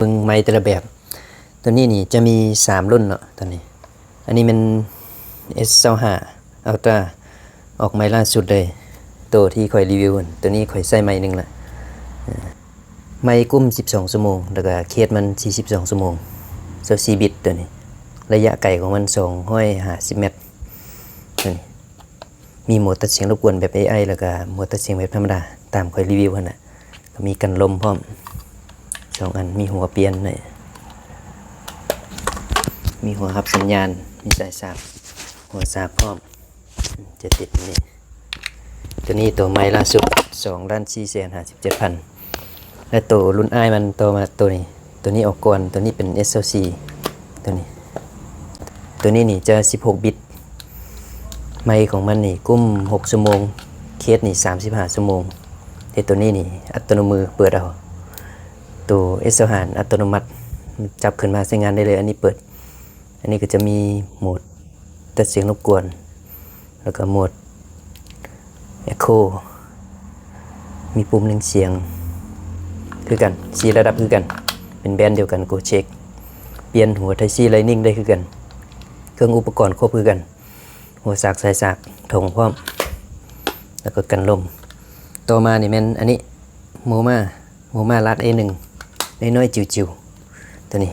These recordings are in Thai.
มึงไม้แต่ละแบบตัวนี้นี่จะมี3รุ่นเนาะตัวนี้อันนี้มัน S25 Ultra ออกไม้ล่าสุดเลยตัวที่ค่อยรีวิวตัวนี้ค่อยใส่ไม้นึงละไม้กุ้ม12ชั่วโมงแล้วก็เคสมัน42ชั่วโมง24บิตตัวนี้ระยะไกลของมัน250เมตรตัวนี้มีโหมดตัดเสียงรบกวนแบบ AI แล้วก็โหมดตัดเสียงแบบธรรมดาตามค่อยรีวิวหั่นน่ะก็มีกันลมพร้อม2อันมีหัวเปลี่ยนหน่อยมีหัวรับสัญญาณมีสายสากหัวสากพร้อมจะติดนี่ตัวนี้ตัวใหม่ล่าสุด2,457,000และตัวรุ่นอ้ายมันตัวมาตัวนี้ออกก่อนตัวนี้เป็น SLC ตัวนี้นี่จะ16บิตไมค์ของมันนี่กุ้ม6ชั่วโมงเคสนี่35ชั่วโมงแต่ตัวนี้นี่อัตโนมือเปิดเอาตัว S5 อัตโนมัติจับขึ้นมาใช้งานได้เลยอันนี้เปิดอันนี้ก็จะมีโหมดตัดเสียงรบกวนแล้วก็โหมด Echo มีปุ่มเร่งเสียงคือกัน4ระดับคือกันเป็นแบรนด์เดียวกัน Go Check เปลี่ยนหัว Type C Lightning ได้คือกันเครื่องอุปกรณ์ครบคือกันหัวสากสายสากถงพร้อมแล้วก็กันลมต่อมานี่แม่นอันนี้โมมาลัด A1 น้อยๆจิ๋วๆตัวนี้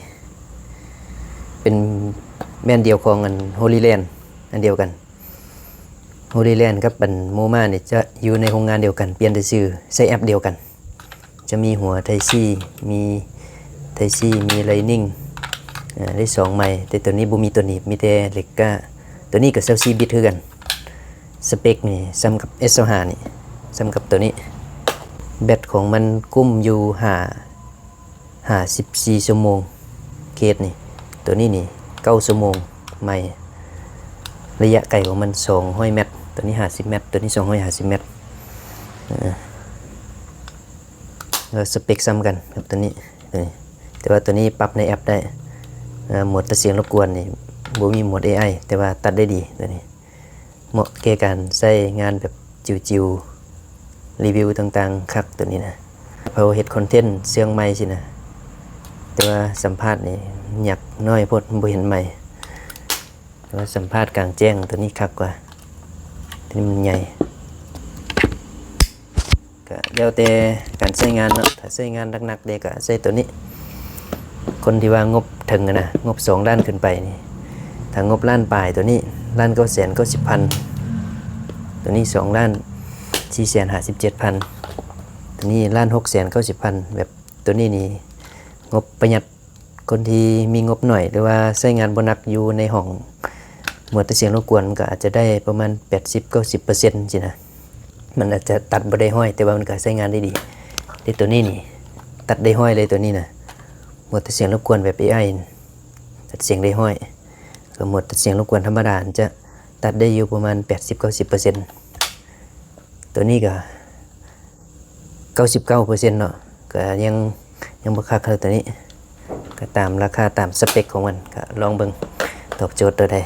เป็นแบรนด์เดียวของอัน Holy Land อันเดียวกัน Holy Land กับอันโมมาเนี่ยจะอยู่ในโรงงานเดียวกันเปลี่ยนแต่ชื่อใช้แอปเดียวกันจะมีหัว Type C มี Type C มี Lightning ได้2ไมค์แต่ตัวนี้บ่มีตัวหนีบมีแต่เหล็กก้าตัวนี้กับ24บิตคือกันสเปคนี่ซ้ำกับ S25 นี่ซ้ำกับตัวนี้แบตของมันกุ้มอยู่54ชั่วโมงเคสนี่ตัวนี้นี่9ชั่วโมงไม่ระยะไกลของมัน200เมตรตัวนี้50เมตรตัวนี้250เมตรแล้วสเปคซ้ำกันกับตัวนี้แต่ว่าตัวนี้ปรับในแอปได้โหมดตัดเสียงรบกวนนี่บ่มีโหมด AI แต่ว่าตัดได้ดีตัวนี้เหมาะแก่การใช้งานแบบจิวๆรีวิวต่างๆคักตัวนี้นะพอเฮ็ดคอนเทนต์เสียงไมค์สินะแต่ว่าสัมภาษณ์นี่อยากน้อยโพดบ่เห็นไมค์แต่ว่าสัมภาษณ์กลางแจ้งตัวนี้คักกว่าตัวนี้มันใหญ่ก็แล้วแต่การใช้งานเนาะถ้าใช้งานหนักๆเด้ก็ใช้ตัวนี้คนที่ว่างบถึงนะงบ2ล้านขึ้นไปนี่ถ้างบล้านปลายตัวนี้1,990,000ตัวนี้2,457,000ตัวนี้1,690,000แบบตัวนี้นี่งบประหยัดคนที่มีงบหน่อยหรือว่าใช้งานบ่หนักอยู่ในห้องหมวดเสียงรบกวนก็อาจจะได้ประมาณ 80-90% สินะมันอาจจะตัดบ่ได้ห้อยแต่ว่ามันก็ใช้งานได้ดีแต่ตัวนี้นี่ตัดได้ห้อยเลยตัวนี้นะหมวดเสียงรบกวนแบบ AI ตัดเสียงได้ห้อยก็หมวดตัดเสียงรบกวนธรรมดาจะตัดได้อยู่ประมาณ 80-90% ตัวนี้ก็ 99% เนาะก็ยังบ่คักเท่าตัวนี้ก็ตามราคาตามสเปคของมันก็ลองเบิ่งตอบโจทย์ตัวใด